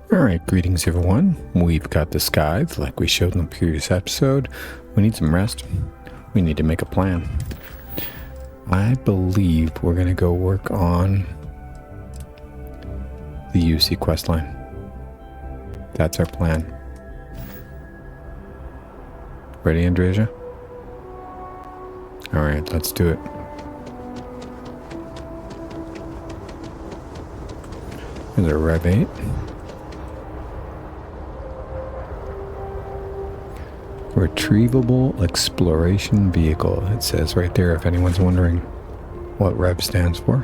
Alright, greetings everyone. We've got the skies like we showed in the previous episode. We need some rest. We need to make a plan. I believe we're going to go work on the UC questline. That's our plan. Ready, Andreja? Alright, let's do it. There's a Rev 8. Retrievable Exploration Vehicle. It says right there if anyone's wondering what REV stands for.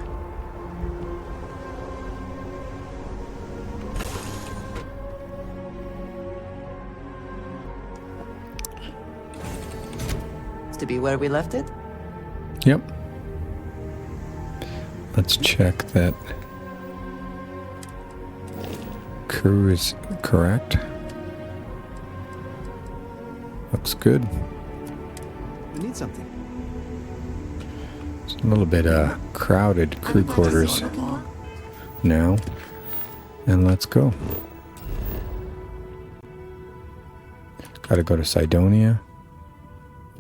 To be where we left it? Yep. Let's check that crew is correct. Looks good. We need something. It's a little bit crowded crew quarters now. And let's go. Gotta go to Cydonia.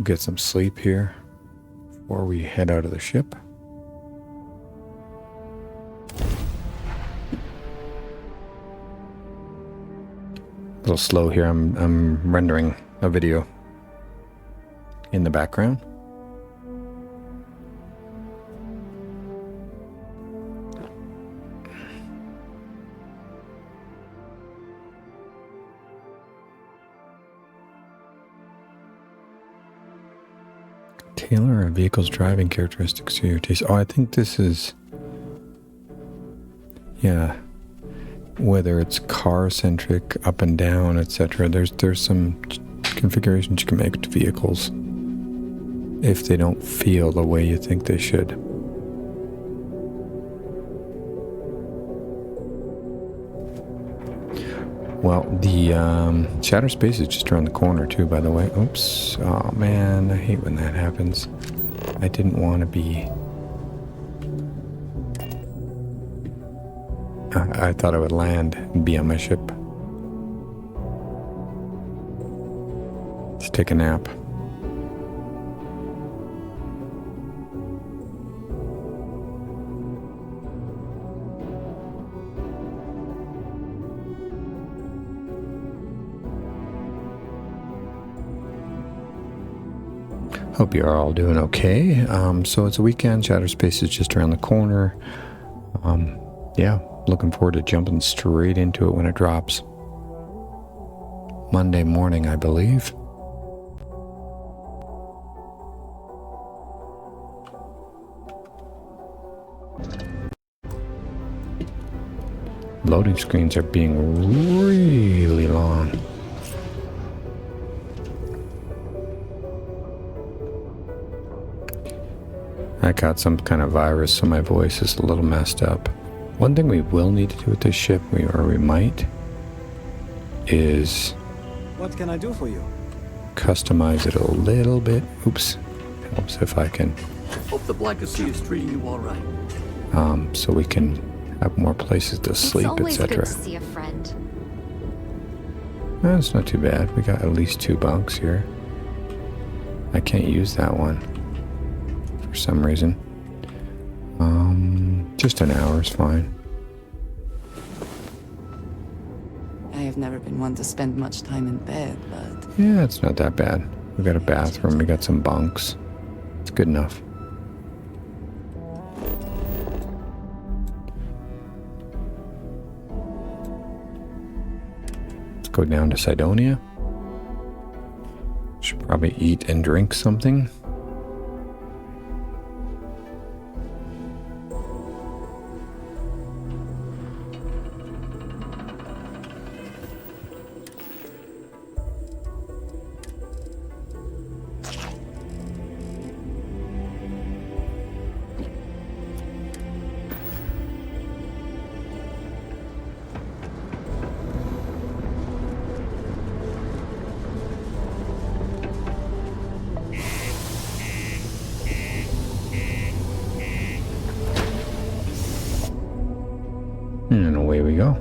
Get some sleep here before we head out of the ship. A little slow here. I'm rendering a video in the background. Tailor a vehicle's driving characteristics to your taste. Oh, I think this is, yeah, whether it's car centric, up and down, etc. There's some configurations you can make to vehicles if they don't feel the way you think they should. Well, the Shatter Space is just around the corner too, by the way. Oops. Oh man, I hate when that happens. I didn't want to be... I thought I would land and be on my ship. Let's take a nap. Hope you're all doing okay. So it's a weekend. Shatter Space is just around the corner. Yeah, looking forward to jumping straight into it when it drops. Monday morning, I believe. Loading screens are being really long. I got some kind of virus, so my voice is a little messed up. One thing we will need to do with this ship, we might, is... What can I do for you? Customize it a little bit. Oops. Helps if I can. Hope the Black Sea is treating you all right. So we can have more places to sleep, etc. It's always good to see a friend. That's not too bad. We got at least 2 bunks here. I can't use that one for some reason. Just an hour is fine. I have never been one to spend much time in bed, but... Yeah, it's not that bad. We got a bathroom, we got some bunks. It's good enough. Let's go down to Cydonia. Should probably eat and drink something. And away we go.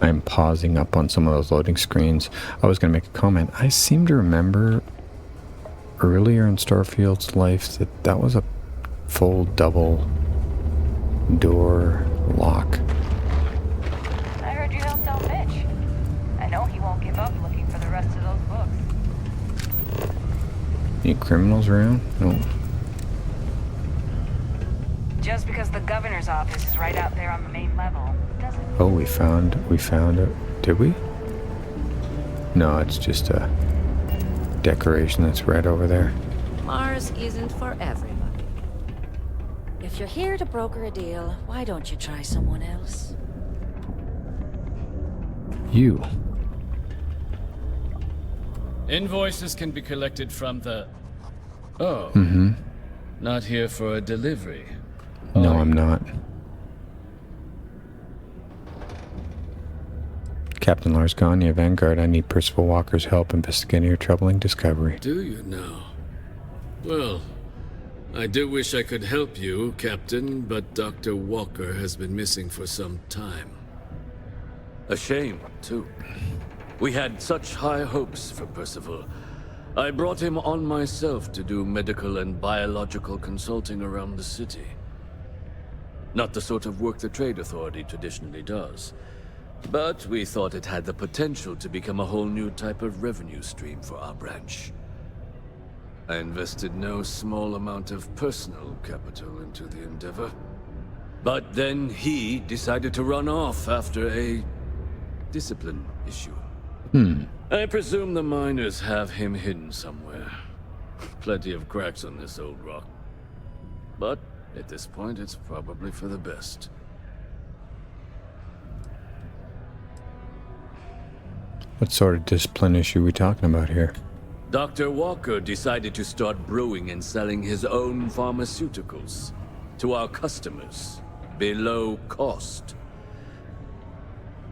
I'm pausing up on some of those loading screens. I was going to make a comment. I seem to remember earlier in Starfield's life that was a full double door lock. I heard you helped out Mitch. I know he won't give up looking for the rest of those books. Any criminals around? No. Just because the governor's office is right out there on the main level doesn't... Oh, we found it. Did we? No, it's just a decoration that's right over there. Mars isn't for everybody. If you're here to broker a deal, why don't you try someone else? You. Invoices can be collected from the... Oh. Mm-hmm. Not here for a delivery. No, I'm not. Captain Lars Gagner, Vanguard, I need Percival Walker's help investigating your troubling discovery. Do you now? Well, I do wish I could help you, Captain, but Dr. Walker has been missing for some time. A shame, too. We had such high hopes for Percival. I brought him on myself to do medical and biological consulting around the city. Not the sort of work the Trade Authority traditionally does. But we thought it had the potential to become a whole new type of revenue stream for our branch. I invested no small amount of personal capital into the endeavor. But then he decided to run off after a discipline issue. I presume the miners have him hidden somewhere. Plenty of cracks on this old rock. But at this point, it's probably for the best. What sort of discipline issue are we talking about here? Dr. Walker decided to start brewing and selling his own pharmaceuticals to our customers below cost.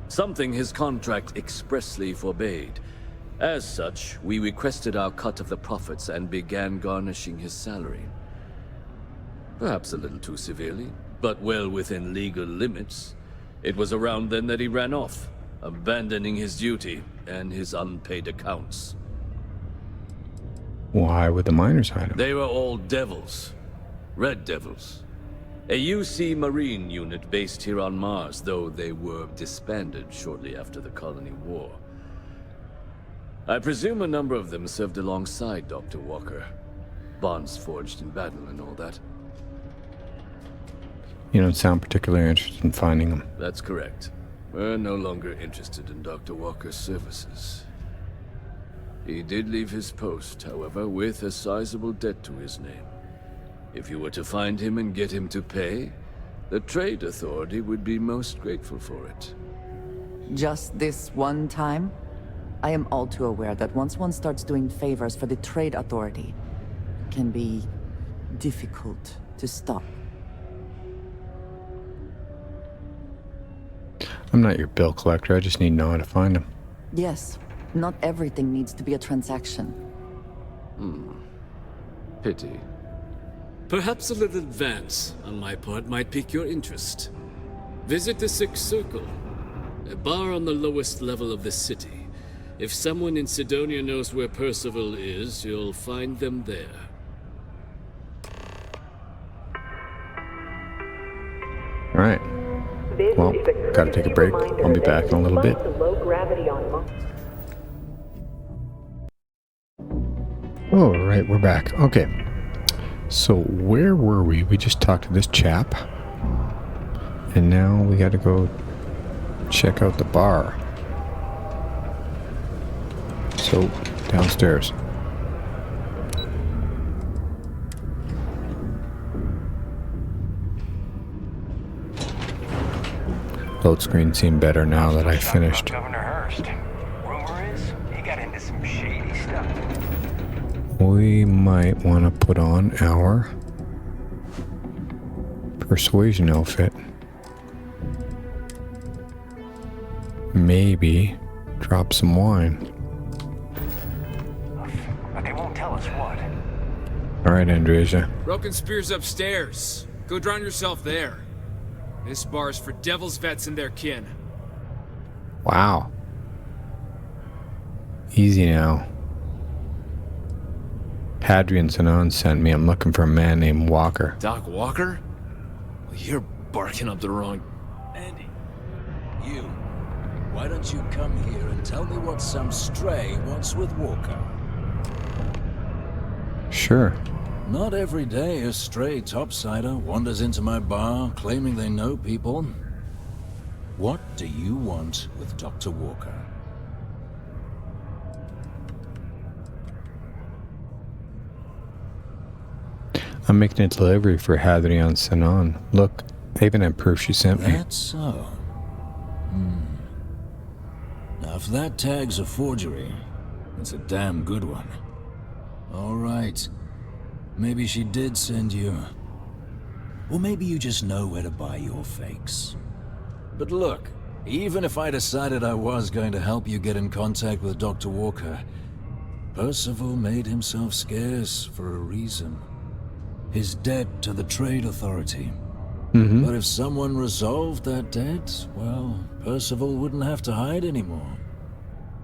Something his contract expressly forbade. As such, we requested our cut of the profits and began garnishing his salary. Perhaps a little too severely, but well within legal limits. It was around then that he ran off, abandoning his duty and his unpaid accounts. Why would the miners hide him? They were all devils. Red Devils. A UC Marine unit based here on Mars, though they were disbanded shortly after the Colony War. I presume a number of them served alongside Dr. Walker. Bonds forged in battle and all that. You don't sound particularly interested in finding them. That's correct. We're no longer interested in Dr. Walker's services. He did leave his post, however, with a sizable debt to his name. If you were to find him and get him to pay, the Trade Authority would be most grateful for it. Just this one time? I am all too aware that once one starts doing favors for the Trade Authority, it can be difficult to stop. I'm not your bill collector, I just need to know how to find them. Yes, not everything needs to be a transaction. Pity. Perhaps a little advance on my part might pique your interest. Visit the Sixth Circle, a bar on the lowest level of the city. If someone in Sidonia knows where Percival is, you'll find them there. Alright. Well, gotta take a break. I'll be back in a little bit. Alright, we're back. Okay. So, where were we? We just talked to this chap. And now we gotta go check out the bar. So, downstairs. Load screen seemed better now that I finished. Governor Hurst. Rumor is he got into some shady stuff. We might want to put on our persuasion outfit. Maybe drop some wine. But they won't tell us what. Alright, Andreja. Broken Spear's upstairs. Go drown yourself there. This bar's for devil's vets and their kin. Wow. Easy now. Hadrian Sanon sent me. I'm looking for a man named Walker. Doc Walker? Well, you're barking up the wrong... Andy, you. Why don't you come here and tell me what some stray wants with Walker? Sure. Not every day a stray topsider wanders into my bar claiming they know people. What do you want with Dr. Walker? I'm making a delivery for Hadrian Sanon. Look, I even have proof she sent me. That's so. Now, if that tag's a forgery, it's a damn good one. All right. Maybe she did send you. Or maybe you just know where to buy your fakes. But look, even if I decided I was going to help you get in contact with Dr. Walker, Percival made himself scarce for a reason. His debt to the Trade Authority. But if someone resolved that debt, well, Percival wouldn't have to hide anymore.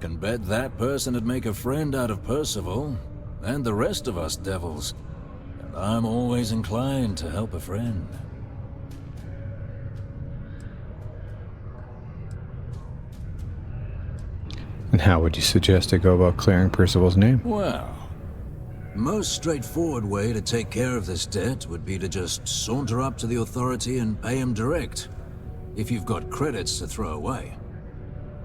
Can bet that person would make a friend out of Percival, and the rest of us devils. And I'm always inclined to help a friend. And how would you suggest I go about clearing Percival's name? Well, most straightforward way to take care of this debt would be to just saunter up to the authority and pay him direct, if you've got credits to throw away.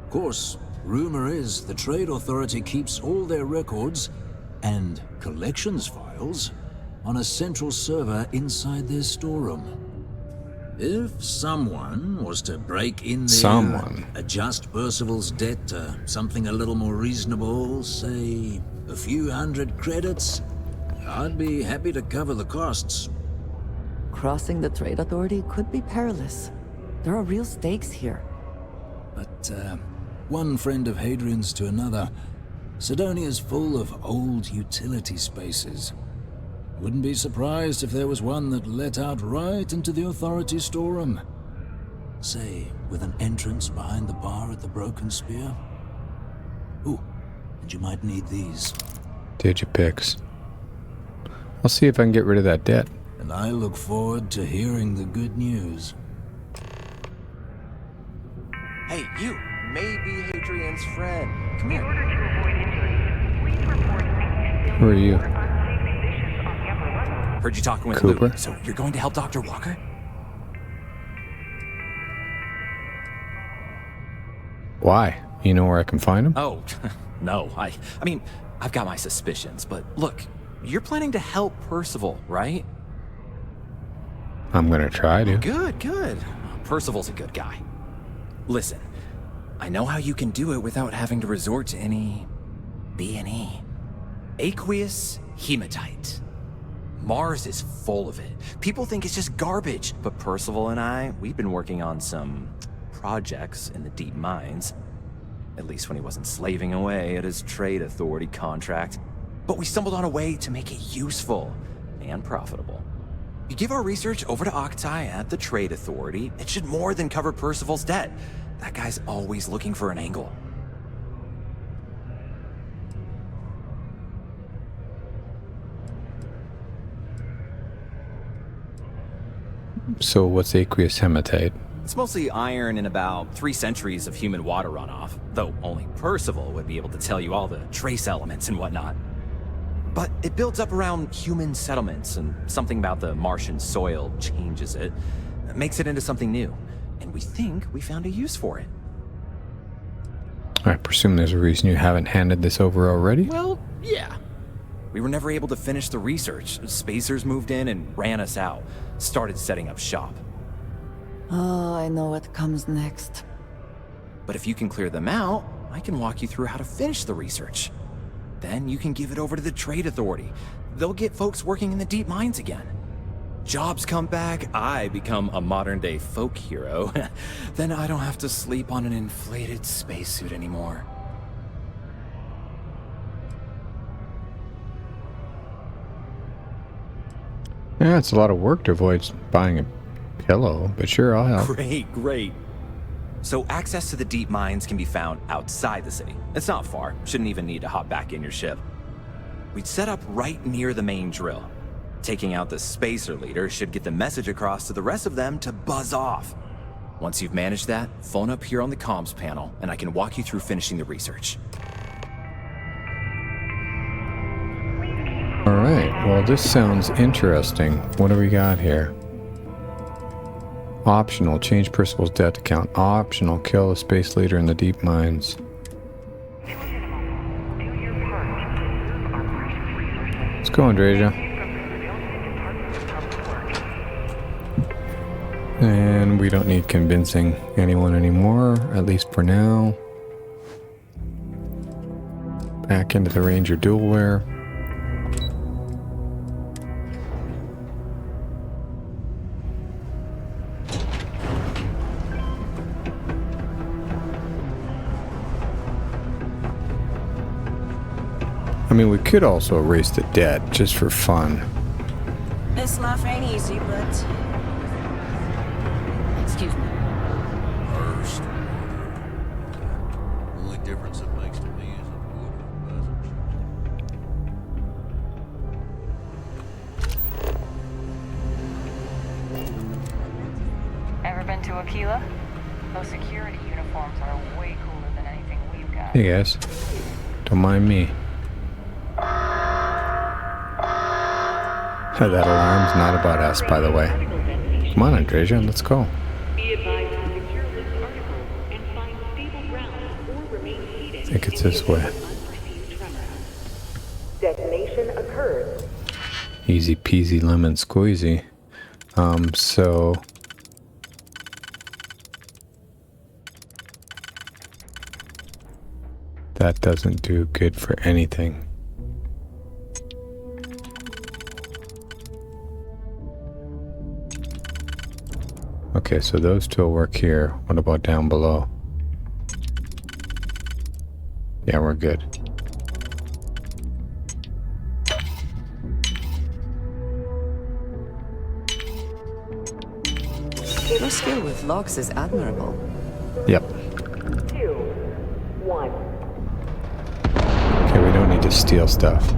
Of course, rumor is the Trade Authority keeps all their records and collections files on a central server inside their storeroom. If someone was to break in there, adjust Percival's debt to something a little more reasonable, say a few hundred credits, I'd be happy to cover the costs. Crossing the Trade Authority could be perilous. There are real stakes here. But, one friend of Hadrian's to another, Sidonia's full of old utility spaces. Wouldn't be surprised if there was one that let out right into the authority storeroom. Say, with an entrance behind the bar at the Broken Spear. Ooh, and you might need these. Digipix. I'll see if I can get rid of that debt. And I look forward to hearing the good news. Hey, you may be Hadrian's friend. Come here. Who are you? Heard you talking with Cooper? Luke, so you're going to help Dr. Walker? Why? You know where I can find him? Oh, no. I mean, I've got my suspicions, but look, you're planning to help Percival, right? I'm gonna try to. Good, good. Percival's a good guy. Listen, I know how you can do it without having to resort to any B&E. Aqueous hematite. Mars is full of it. People think it's just garbage, but Percival and I, we've been working on some projects in the deep mines. At least when he wasn't slaving away at his Trade Authority contract. But we stumbled on a way to make it useful and profitable. You give our research over to Octai at the Trade Authority, it should more than cover Percival's debt. That guy's always looking for an angle. So what's aqueous hematite? It's mostly iron and about 3 centuries of human water runoff, though only Percival would be able to tell you all the trace elements and whatnot. But it builds up around human settlements, and something about the Martian soil changes it, makes it into something new. And we think we found a use for it. I presume there's a reason you haven't handed this over already? Well, yeah. We were never able to finish the research. Spacers moved in and ran us out. Started setting up shop. Oh, I know what comes next. But if you can clear them out, I can walk you through how to finish the research. Then you can give it over to the Trade Authority. They'll get folks working in the deep mines again. Jobs come back, I become a modern-day folk hero. Then I don't have to sleep on an inflated spacesuit anymore. Yeah, it's a lot of work to avoid buying a pillow, but sure, I'll help. Great, great. So access to the deep mines can be found outside the city. It's not far. Shouldn't even need to hop back in your ship. We'd set up right near the main drill. Taking out the spacer leader should get the message across to the rest of them to buzz off. Once you've managed that, phone up here on the comms panel, and I can walk you through finishing the research. Alright, well this sounds interesting. What do we got here? Optional, change Percival's death account. Optional, kill the space leader in the deep mines. Let's go, Andreja. And we don't need convincing anyone anymore, at least for now. Back into the Ranger dual wear. I mean, we could also erase the debt just for fun. This life ain't easy, but... Excuse me. First. The only difference it makes to me is a wood buzzard. Ever been to Aquila? Those security uniforms are way cooler than anything we've got. Hey guys, don't mind me. That alarm's not about us, by the way. Come on, Andreja, let's go. I think it's this way. Detonation occurred. Easy peasy lemon squeezy. So... that doesn't do good for anything. Okay, so those two will work here. What about down below? Yeah, we're good. Your skill with locks is admirable. Yep. 2, 1. Okay, we don't need to steal stuff.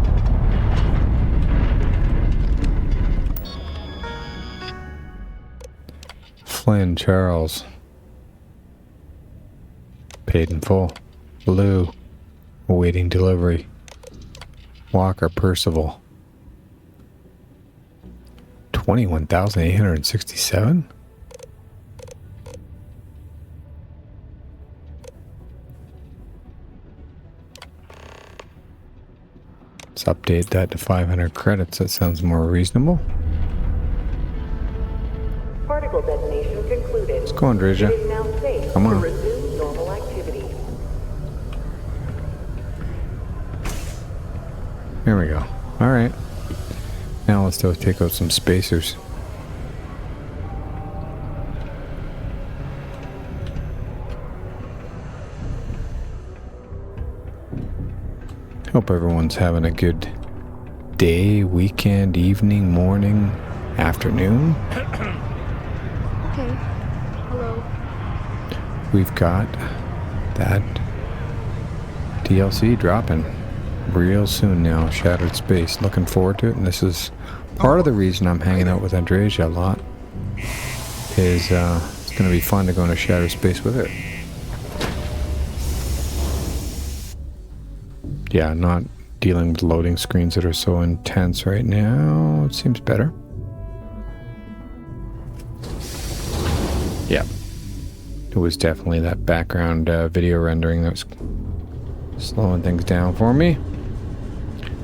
Flynn, Charles. Paid in full. Blue. Awaiting delivery. Walker, Percival. 21,867? Let's update that to 500 credits. That sounds more reasonable. Particle detonation concluded. Let's go, Andreja. It is now safe Come on. to resume normal activity. There we go. Alright. Now let's go take out some spacers. Hope everyone's having a good day, weekend, evening, morning, afternoon. Okay. Hello. We've got that DLC dropping real soon now. Shattered Space. Looking forward to it. And this is part of the reason I'm hanging out with Andreja a lot. Is it's going to be fun to go into Shattered Space with her. Yeah, not dealing with loading screens that are so intense right now. It seems better. Yeah. It was definitely that background video rendering that was slowing things down for me.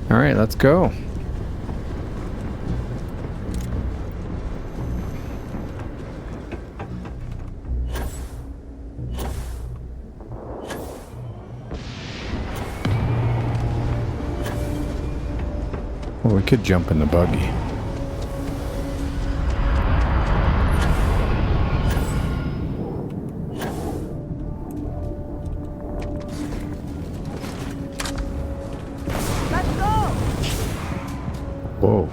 Alright, let's go. Well, we could jump in the buggy. Whoa.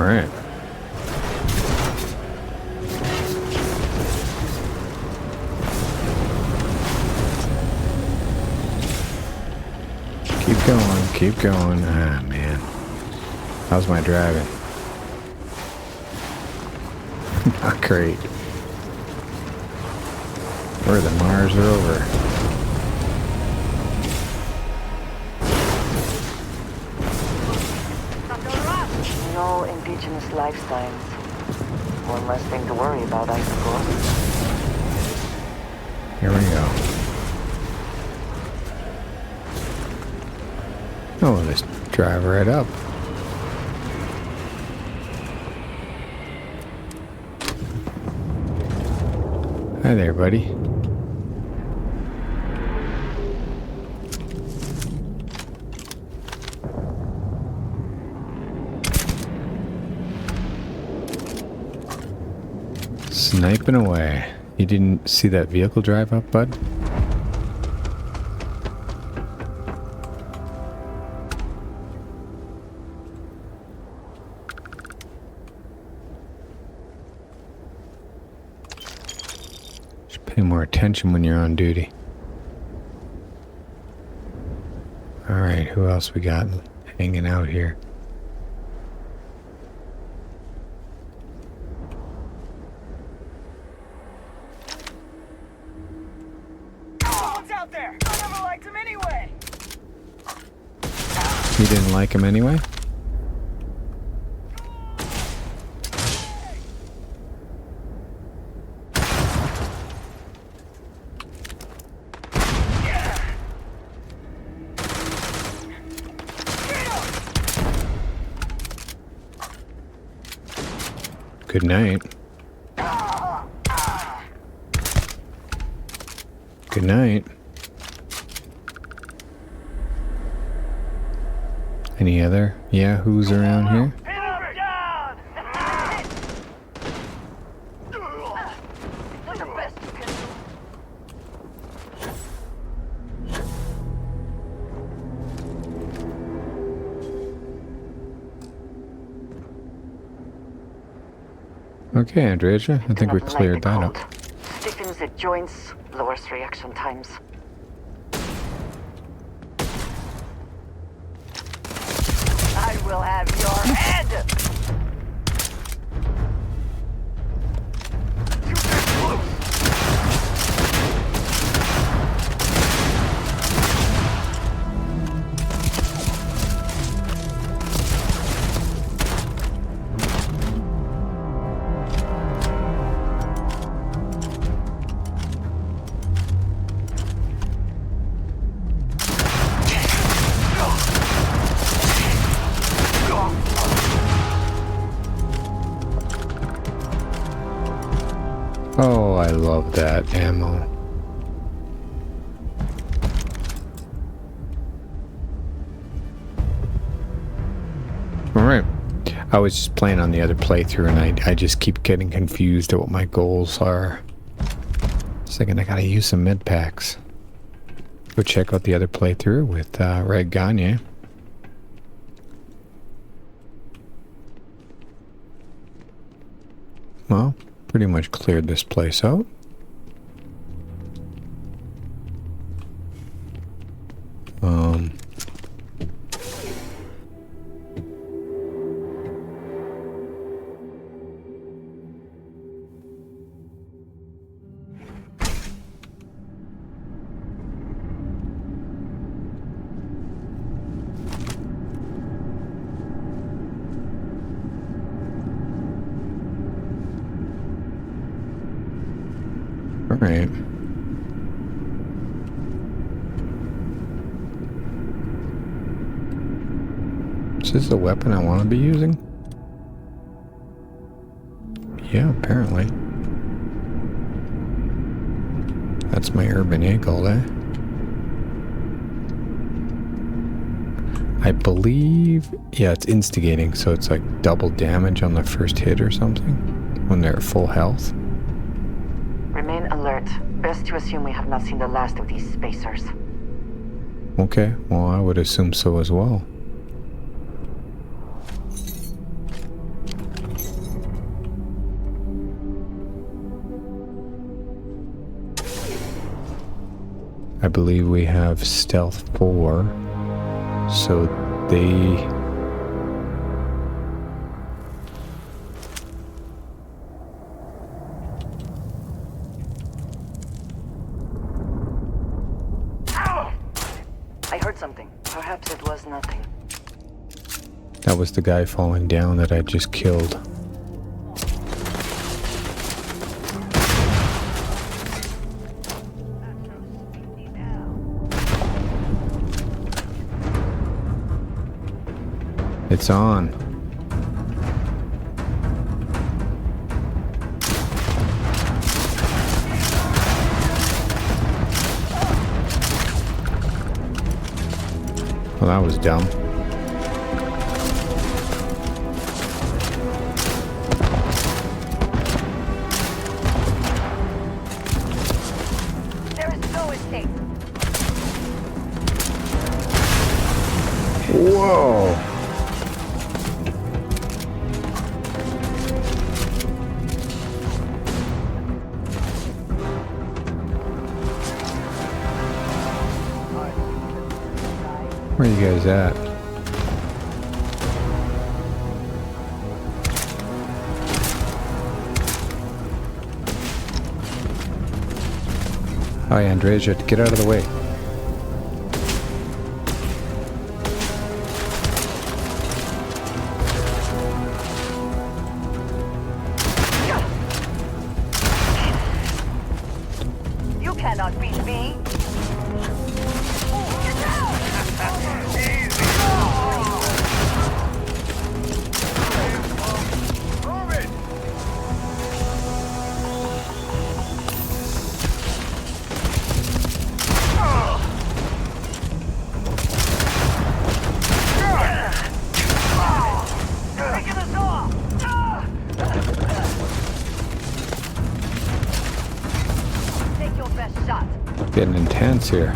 Alright. Keep going, keep going. Ah, man. How's my driving? Not great. Where the Mars are over. No indigenous life signs. One less thing to worry about, I suppose. Here we go. Oh, let's drive right up. Hi there, buddy. Sniping away. You didn't see that vehicle drive up, bud? Should pay more attention when you're on duty. Alright, who else we got hanging out here? You didn't like him anyway? Good night. Good night. Any other yahoos around here? Okay, Andreja, I think we cleared that up. Stiffens the joints, lowers reaction times. I will have your head! Oh, I love that ammo. Alright. I was just playing on the other playthrough and I just keep getting confused at what my goals are. Second, I gotta use some med packs. Go check out the other playthrough with Lars Gagner. Well, pretty much cleared this place out. Alright. Is this the weapon I want to be using? Yeah, apparently. That's my urban eagle, eh? I believe... yeah, it's instigating, so it's like double damage on the first hit or something when they're at full health. Remain alert. Best to assume we have not seen the last of these spacers. Okay, well, I would assume so as well. I believe we have stealth 4. So they... I heard something. Perhaps it was nothing. That was the guy falling down that I just killed. It's on. Well, that was dumb. There is no escape. Whoa! Where are you guys at? Hi, Andreja, get out of the way. You cannot beat me. Getting intense here.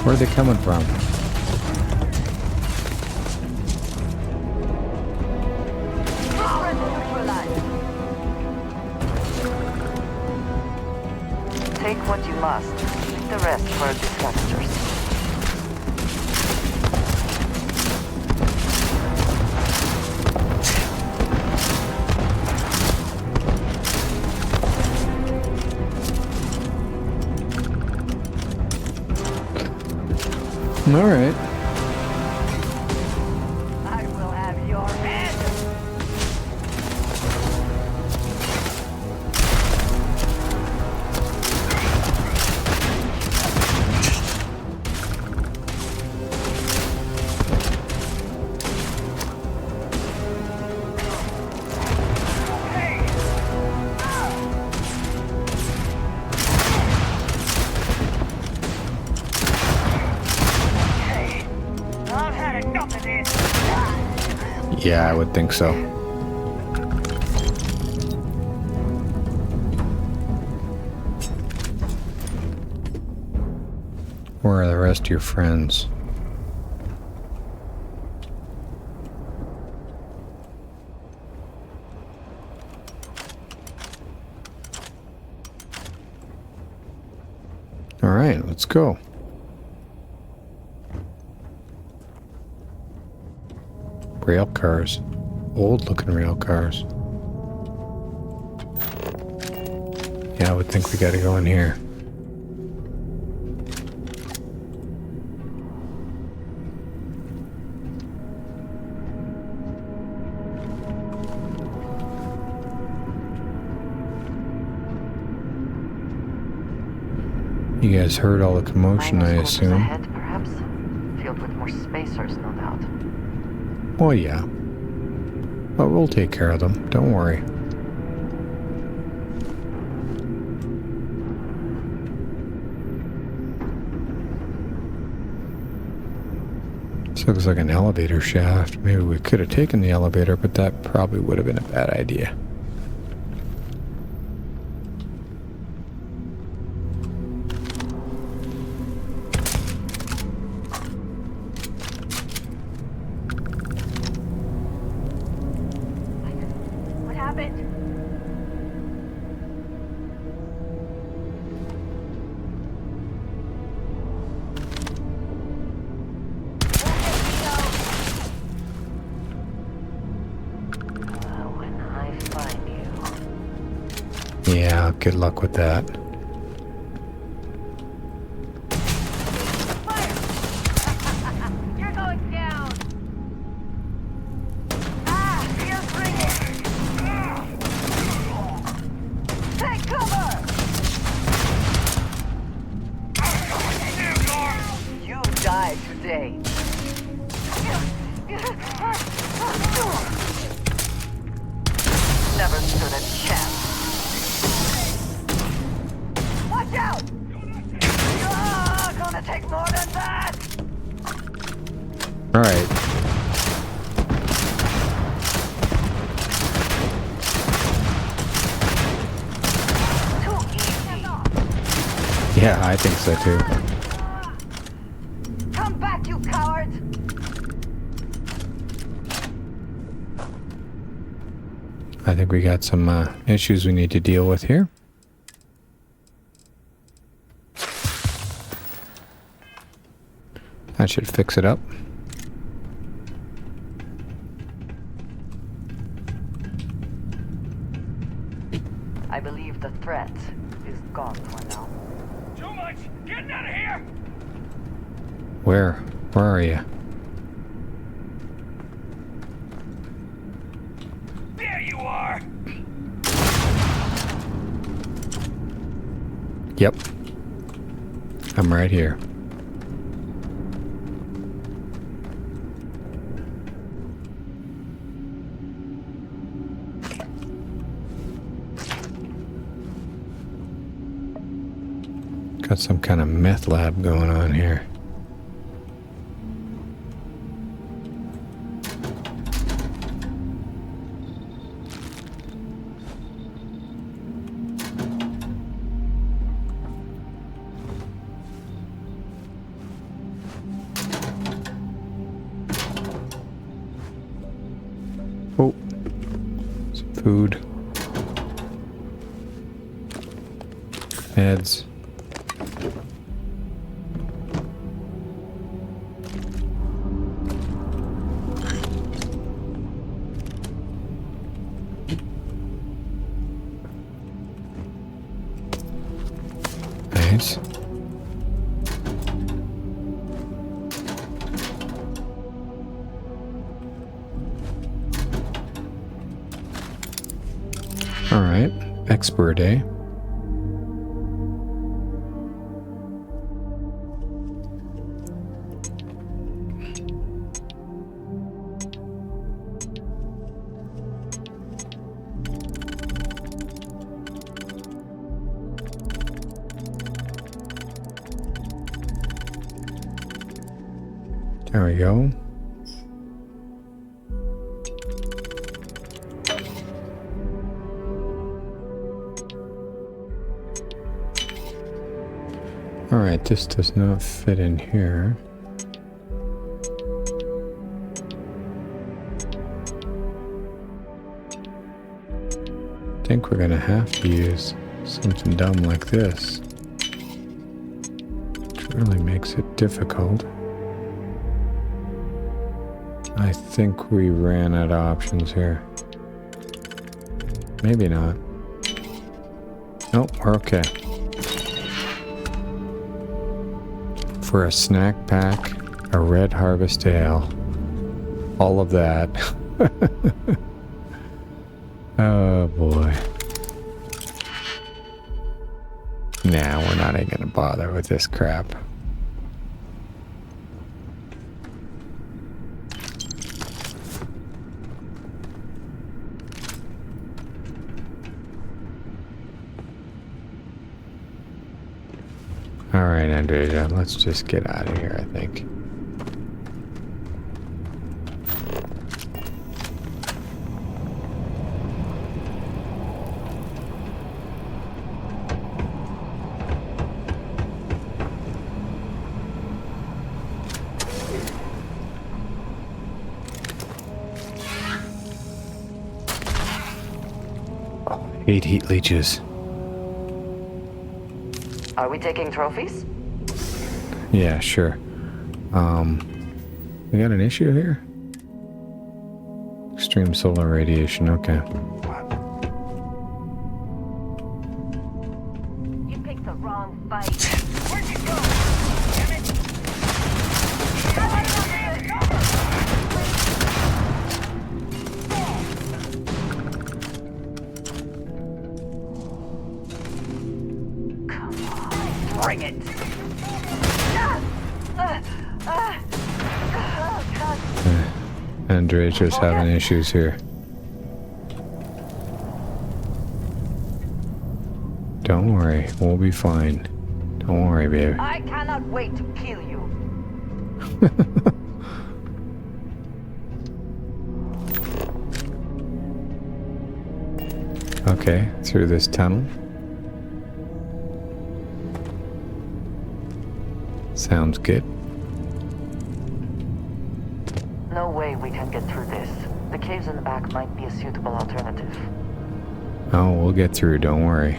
Where are they coming from? Take what you must. Leave the rest for the scavengers. All right. I will have your head. Yeah, I would think so. Where are the rest of your friends? All right, let's go. Rail cars. Old looking rail cars. Yeah, I would think we gotta go in here. You guys heard all the commotion, I assume. Ahead, perhaps? Filled with more spacers, no doubt. Well, yeah. But we'll take care of them. Don't worry. This looks like an elevator shaft. Maybe we could have taken the elevator, but that probably would have been a bad idea. Good luck with that. You're going down. Ah, you're bringing. Take cover. You die today. Never stood a chance. Watch out! You're gonna take more than that! Alright. Too easy. Yeah, I think so too. Come back, you coward! I think we got some issues we need to deal with here. That should fix it up. I believe the threat is gone for now. Too much! Getting out of here! Where? Where are you? There you are! Yep. I'm right here. Got some kind of meth lab going on here. Oh, some food. Meds. Nice. All right, expert day. There we go. All right, this does not fit in here. I think we're gonna have to use something dumb like this, which really makes it difficult. I think we ran out of options here. Maybe not. Nope, we're okay. For a snack pack, a red harvest ale, all of that. Oh boy. Nah, we're not even gonna bother with this crap. Alright, Andrea, let's just get out of here, I think. Oh, I hate heat leeches. Are we taking trophies? Yeah, sure. We got an issue here? Extreme solar radiation, okay. Andre's just having issues here. Don't worry, we'll be fine. Don't worry, baby. I cannot wait to kill you. Okay, through this tunnel. Sounds good. No way we can get through this. The caves in the back might be a suitable alternative. Oh, we'll get through, don't worry.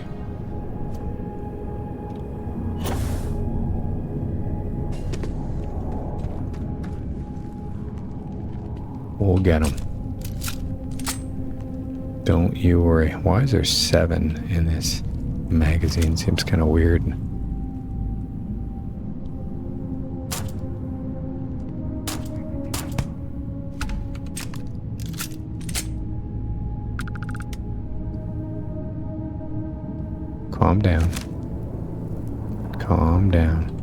We'll get them. Don't you worry. Why is there 7 in this magazine? Seems kind of weird. Calm down. Calm down.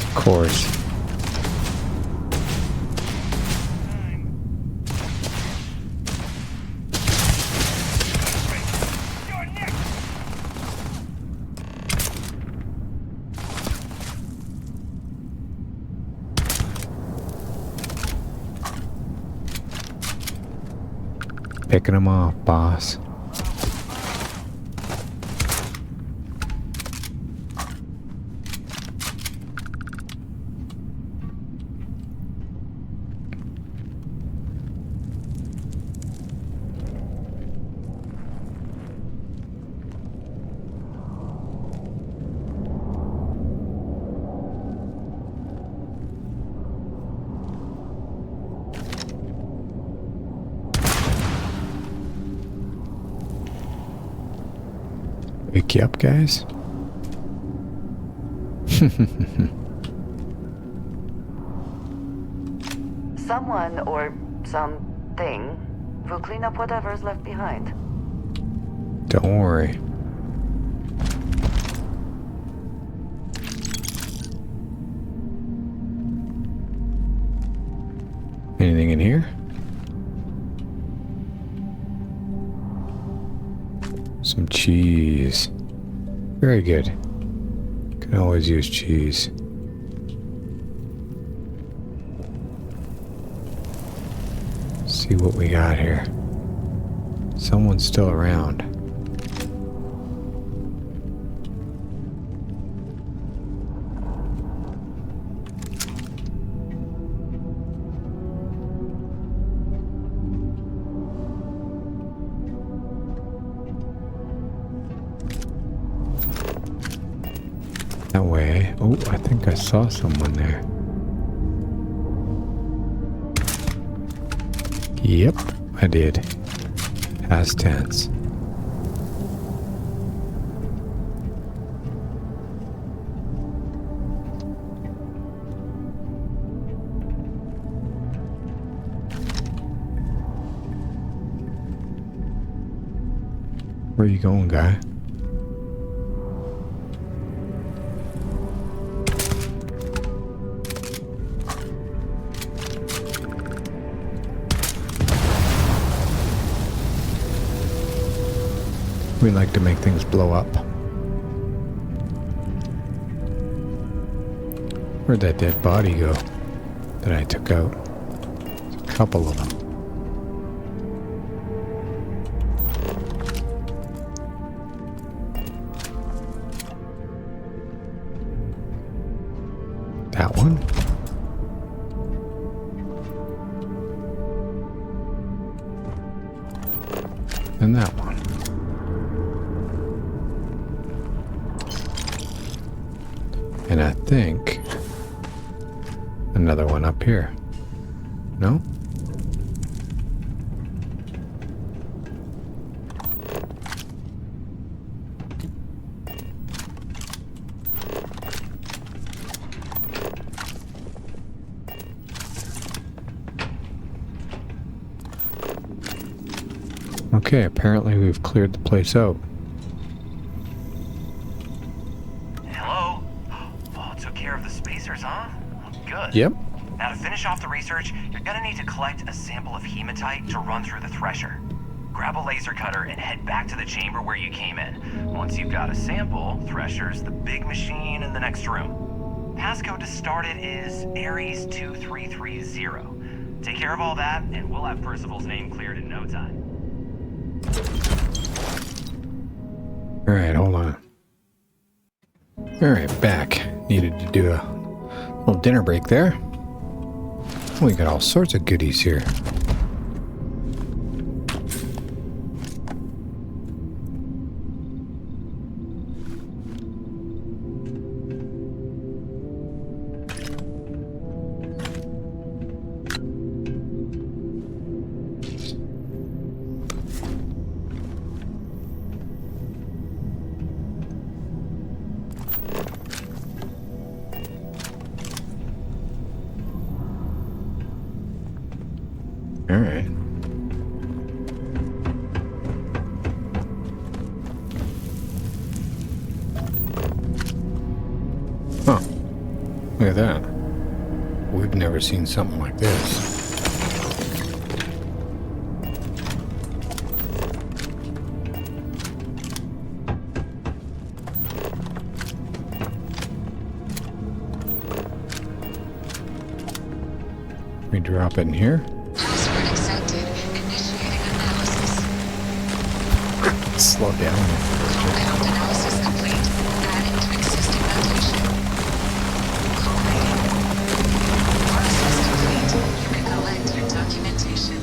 Of course. Picking them off, boss. Wake you up, guys? Someone or something will clean up whatever's left behind. Don't worry. Anything in here? Some cheese. Very good. Can always use cheese. See what we got here. Someone's still around. That way. Oh, I think I saw someone there. Yep, I did. Past tense. Where are you going, guy? We like to make things blow up. Where'd that dead body go that I took out? There's a couple of them. That one. And that one. And I think another one up here. No? Okay, apparently we've cleared the place out. good? Yep. Now to finish off the research, you're gonna need to collect a sample of hematite to run through the thresher. Grab a laser cutter and head back to the chamber where you came in. Once you've got a sample, thresher's the big machine in the next room. Passcode to start it is Ares 2330. Take care of all that, and we'll have Percival's name cleared in no time. Alright, hold on. Alright, back. Needed to do a little dinner break there. We got all sorts of goodies here. All right. Huh. Look at that. We've never seen something like this. We drop it in here. Slow down. Compound analysis complete. Adding to existing notation. Process complete. You can collect your documentation.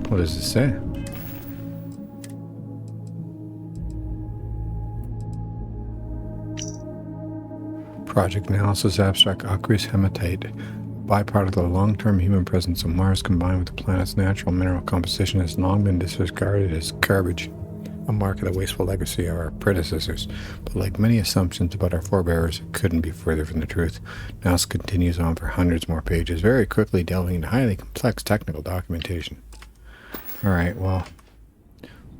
What does it say? Project analysis abstract aqueous hematite. Byproduct of the long-term human presence of Mars combined with the planet's natural mineral composition has long been disregarded as garbage, a mark of the wasteful legacy of our predecessors. But like many assumptions about our forebears, it couldn't be further from the truth. NASA continues on for hundreds more pages, very quickly delving into highly complex technical documentation. Alright, well,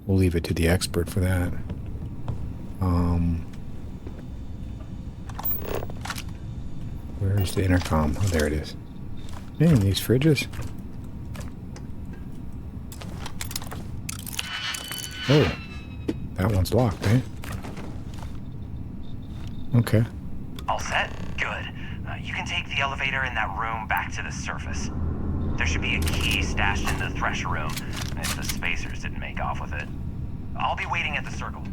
we'll leave it to the expert for that. Where's the intercom? Oh, there it is. Man, these fridges. Oh, that one's locked, eh? Okay. All set? Good. You can take the elevator in that room back to the surface. There should be a key stashed in the thresher room, if the spacers didn't make off with it. I'll be waiting at the circle.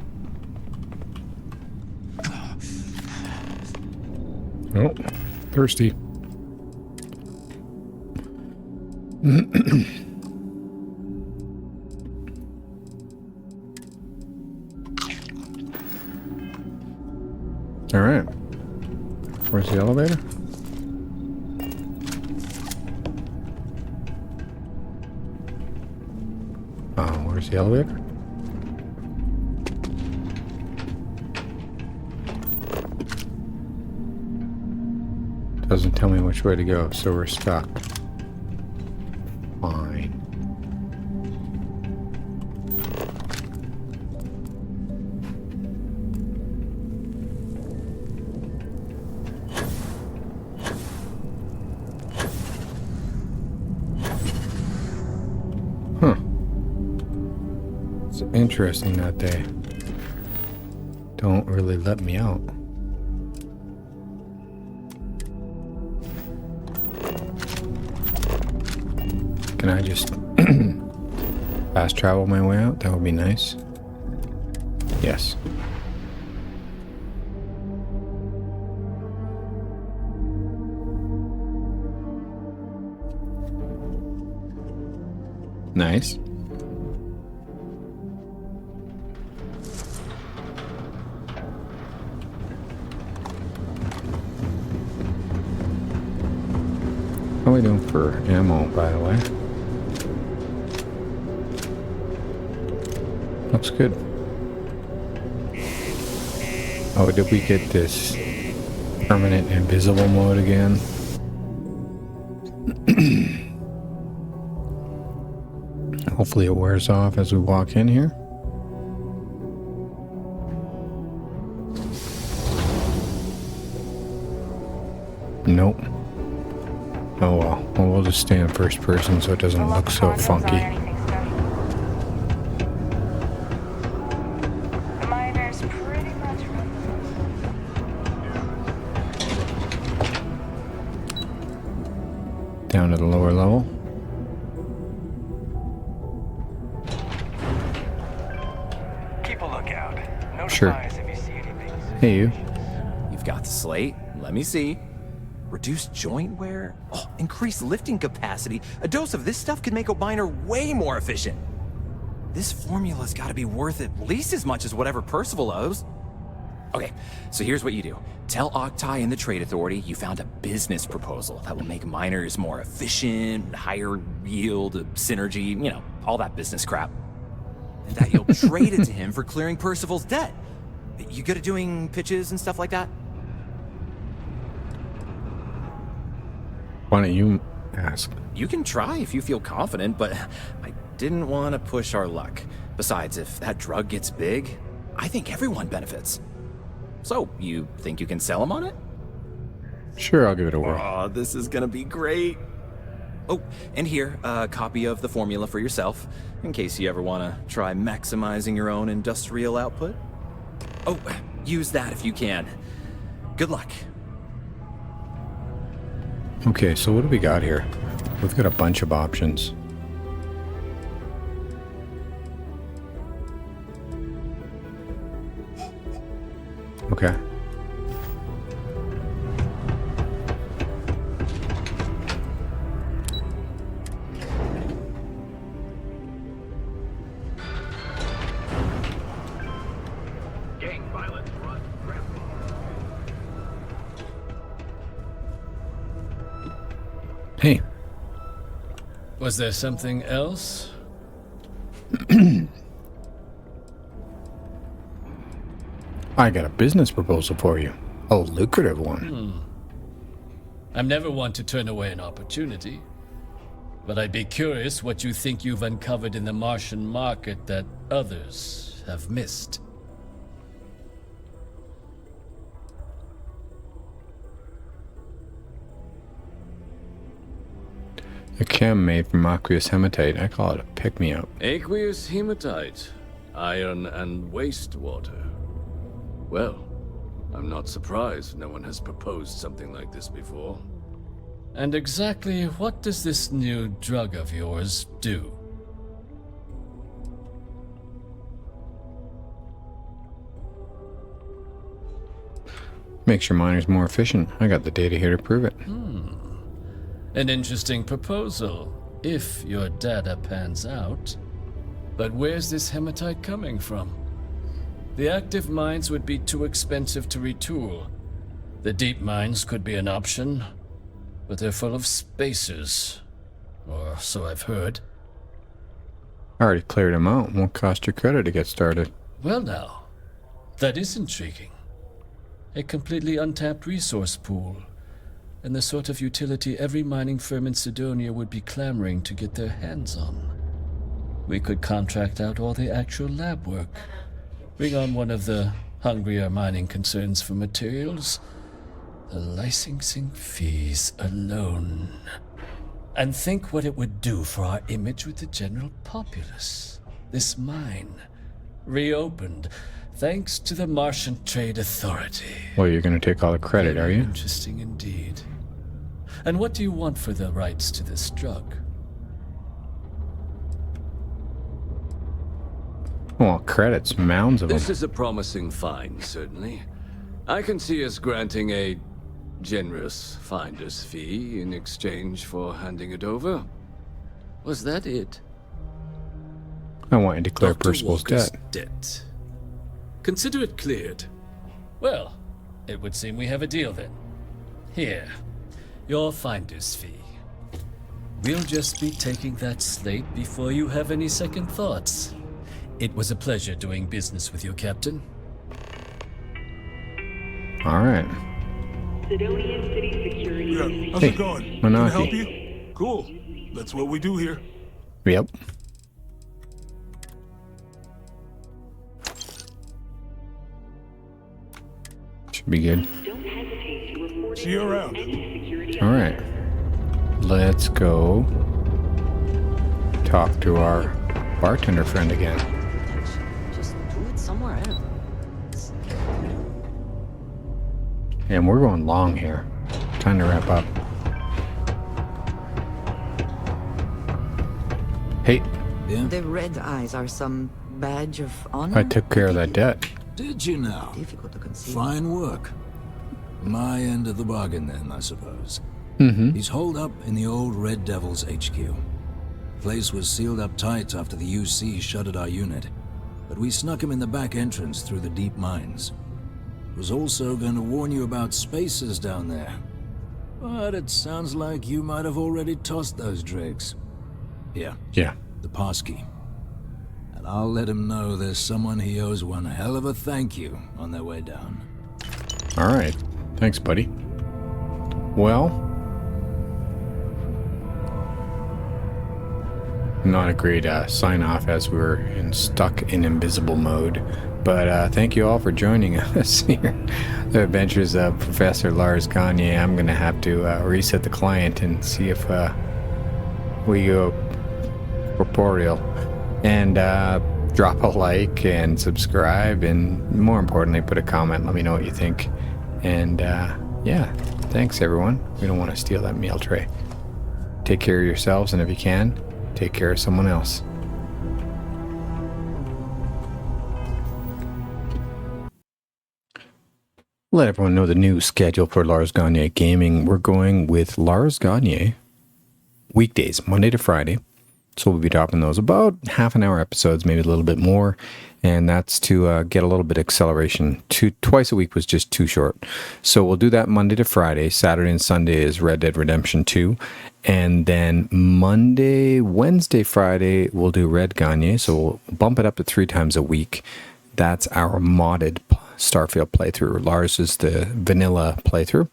Oh, thirsty. All right. Where's the elevator? Where's the elevator? Doesn't tell me which way to go, so we're stuck. Fine. Huh. It's interesting that they don't really let me out. Can I just fast travel my way out? That would be nice. Yes. Nice. How are we doing for ammo, by the way? Looks good. Oh, did we get this permanent invisible mode again? Hopefully it wears off as we walk in here. Nope. Oh well. Well, we'll just stay in first person so it doesn't look so funky. The miners pretty much run Down to the lower level. Keep a lookout. Notify Sure. us if you see anything. Hey, you. You've got the slate. Let me see. Reduced joint wear? Oh, increased lifting capacity. A dose of this stuff could make a miner way more efficient. This formula's gotta be worth at least as much as whatever Percival owes. Okay, so here's what you do. Tell Octai and the Trade Authority you found a business proposal that will make miners more efficient, higher yield, synergy, you know, all that business crap. And that you'll trade it to him for clearing Percival's debt. You good at doing pitches and stuff like that? Why don't you ask? You can try if you feel confident, but I didn't want to push our luck. Besides, if that drug gets big, I think everyone benefits. So, you think you can sell him on it? Sure, I'll give it a whirl. Oh, this is gonna be great. Oh, and here, a copy of the formula for yourself, in case you ever want to try maximizing your own industrial output. Oh, use that if you can. Good luck. Okay, so what do we got here? We've got a bunch of options. Okay. Gang violence run rampant. Hey. Was there something else? I got a business proposal for you. A lucrative one. I'm never one to turn away an opportunity. But I'd be curious what you think you've uncovered in the Martian market that others have missed. A chem made from aqueous hematite. I call it a pick-me-up. Aqueous hematite, iron and wastewater. Well, I'm not surprised no one has proposed something like this before. And exactly what does this new drug of yours do? Makes your miners more efficient. I got the data here to prove it. An interesting proposal, if your data pans out. But where's this hematite coming from? The active mines would be too expensive to retool. The deep mines could be an option, but they're full of spacers. Or so I've heard. I already cleared them out. Won't cost your credit to get started. Well now, that is intriguing. A completely untapped resource pool, and the sort of utility every mining firm in Sidonia would be clamoring to get their hands on. We could contract out all the actual lab work, bring on one of the hungrier mining concerns for materials, the licensing fees alone. And think what it would do for our image with the general populace. This mine, reopened, thanks to the Martian Trade Authority. Well, you're going to take all the credit, are you? Interesting indeed. And what do you want for the rights to this drug? Well, credits, mounds of them. This is a promising find, certainly. I can see us granting a generous finder's fee in exchange for handing it over. Was that it? I want you to clear Dr. Percival's Walker's debt. debt. Consider it cleared. Well, it would seem we have a deal then. Here, your finder's fee. We'll just be taking that slate before you have any second thoughts. It was a pleasure doing business with you, Captain. All right. Sidonia City Security. Yeah, how's Hey, it going? Can I Monarchy. help you? Cool. That's what we do here. Yep. Should be good. Don't hesitate to See you around. All right. Let's go talk to our bartender friend again. Just do it somewhere else. And we're going long here. Time to wrap up. Hey. Yeah? The red eyes are some badge of honor? I took care of that debt. Did you now? Difficult to conceive. Fine work. My end of the bargain then, I suppose. Mm-hmm. He's holed up in the old Red Devil's HQ. Place was sealed up tight after the UC shuttered our unit, but we snuck him in the back entrance through the deep mines. Was also going to warn you about spacers down there, but it sounds like you might have already tossed those dregs. Yeah. The passkey. And I'll let him know there's someone he owes one hell of a thank you on their way down. All right. Thanks, buddy. Well, not a great sign off as we're stuck in invisible mode, but thank you all for joining us here. The Adventures of Professor Lars Gagner. I'm going to have to reset the client and see if we go corporeal. And drop a like and subscribe, and more importantly, put a comment. Let me know what you think. And yeah, thanks everyone. We don't want to steal that meal tray. Take care of yourselves, and if you can, take care of someone else. Let everyone know the new schedule for Lars Gagner Gaming. We're going with Lars Gagner weekdays, Monday to Friday. So we'll be dropping those about half an hour episodes, maybe a little bit more. And that's to get a little bit of acceleration. Twice a week was just too short. So we'll do that Monday to Friday. Saturday and Sunday is Red Dead Redemption 2. And then Monday, Wednesday, Friday, we'll do Red Gagner. So we'll bump it up to 3 times a week. That's our modded Starfield playthrough. Lars is the vanilla playthrough.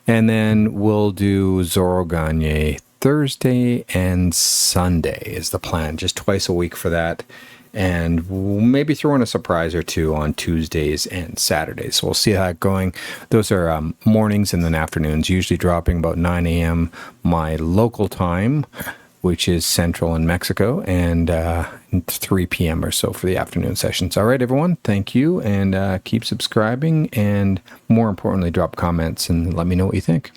And then we'll do Zorro Gagner Thursday and Sunday is the plan. Just twice a week for that. And we'll maybe throw in a surprise or two on Tuesdays and Saturdays. So we'll see how that's going. Those are mornings and then afternoons, usually dropping about 9 a.m. my local time, which is Central in Mexico, and 3 p.m. or so for the afternoon sessions. All right, everyone. Thank you. And keep subscribing. And more importantly, drop comments and let me know what you think.